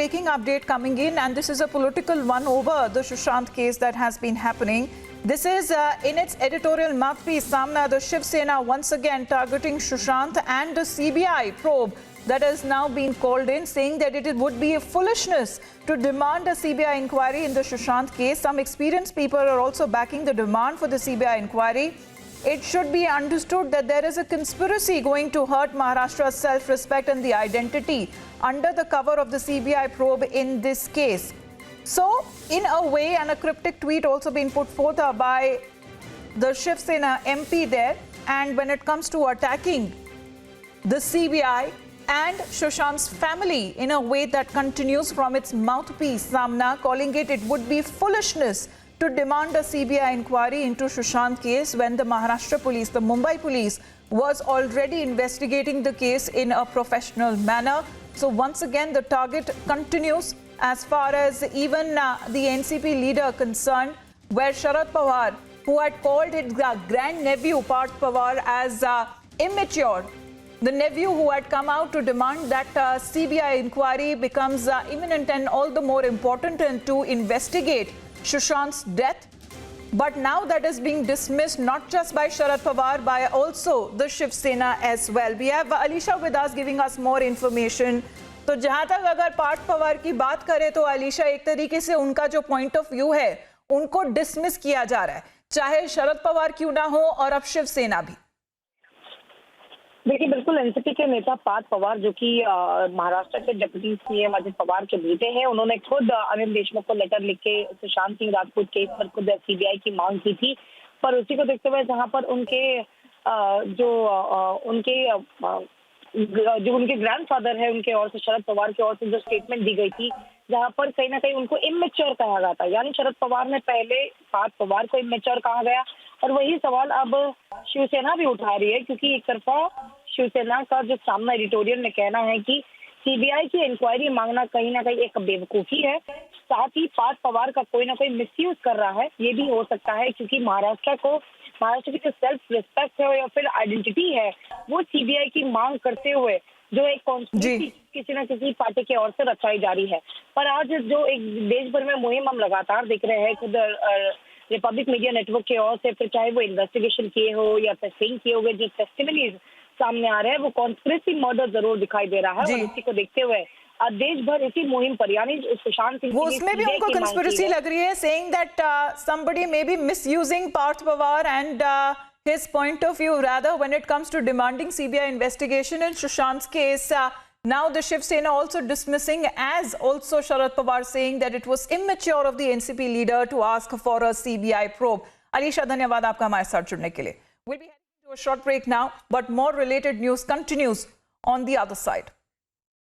breaking update coming in, and this is a political one over the Sushant case that has been happening. This is in its editorial mouthpiece, Samna, the Shiv Sena once again targeting Sushant and the CBI probe that has now been called in, saying that it would be a foolishness to demand a CBI inquiry in the Sushant case. Some experienced people are also backing the demand for the CBI inquiry. It should be understood that there is a conspiracy going to hurt Maharashtra's self-respect and the identity under the cover of the CBI probe in this case. So, in a way, and a cryptic tweet also being put forth by the Shiv Sena MP there, and when it comes to attacking the CBI and Sushant's family in a way that continues from its mouthpiece, Samna, calling it would be foolishness to demand a CBI inquiry into Sushant case when the Maharashtra police, the Mumbai police, was already investigating the case in a professional manner. So once again, the target continues as far as even the NCP leader concerned, where Sharad Pawar, who had called his grandnephew Parth Pawar as immature, the nephew who had come out to demand that CBI inquiry becomes imminent and all the more important and to investigate Sushant's death. But now that is being dismissed not just by Sharad Pawar, by also the Shiv Sena as well. We have Alisha with us giving us more information. तो जहां तक अगर पार्थ पवार की बात करें तो अलीशा, एक तरीके से उनका जो पॉइंट ऑफ व्यू है उनको डिसमिस किया जा रहा है, चाहे शरद पवार क्यों ना हो और अब शिवसेना भी। देखिए, बिल्कुल एनसीपी के नेता पार्थ पवार, जो कि महाराष्ट्र के डिप्टी सीएम अजित पवार के बेटे हैं, उन्होंने खुद अनिल देशमुख को लेटर लिख के सुशांत सिंह राजपूत केस पर खुद सीबीआई की मांग की थी। पर उसी को देखते हुए जहां पर जो उनके ग्रैंडफादर है, उनके ओर से शरद पवार की ओर से जो स्टेटमेंट दी गई थी, जहां पर कहीं ना कहीं उनको इमेच्योर कहा गया था, यानी शरद पवार ने पहले पार्थ पवार को इमेच्योर कहा गया, और वही सवाल अब शिवसेना भी उठा रही है, क्योंकि एक तरफा शिवसेना का जो सामना एडिटोरियल में कहना है कि सीबीआई की इंक्वायरी मांगना कहीं ना कहीं एक बेवकूफी है, साथ ही पार्थ पवार का कोई ना कोई मिसयूज कर रहा है। ये भी हो सकता है क्योंकि महाराष्ट्र की जो सेल्फ रिस्पेक्ट है या फिर आइडेंटिटी है, वो सीबीआई की मांग करते हुए जो एक कॉन्स्पिरेसी किसी न किसी पार्टी की ओर से रचाई जा रही है। पर आज जो एक देश भर में मुहिम हम लगातार देख रहे हैं, खुद रिपब्लिक मीडिया नेटवर्क की ओर से, फिर चाहे वो इन्वेस्टिगेशन किए हो या टेस्टिंग किए हुए जो टेस्टिमनीज सामने आ रहे हैं, वो कॉन्स्पिरेसी मर्डर जरूर दिखाई दे रहा है। और इसी को देखते हुए देश भर इसी मुहिम पर, यानी सुशांत सिंह, वो उसमें भी उनको कंस्पिरेसी लग रही है, saying that somebody may be misusing Parth Pawar and his point of view rather when it comes to demanding CBI investigation in Sushant's case. Now the Shiv Sena also dismissing, as also Sharad Pawar saying that it was immature of the NCP leader to ask for a CBI probe. Alisha, धन्यवाद आपका हमारे साथ जुड़ने के लिए। We'll be heading to a short break now, but more related news continues on the other side.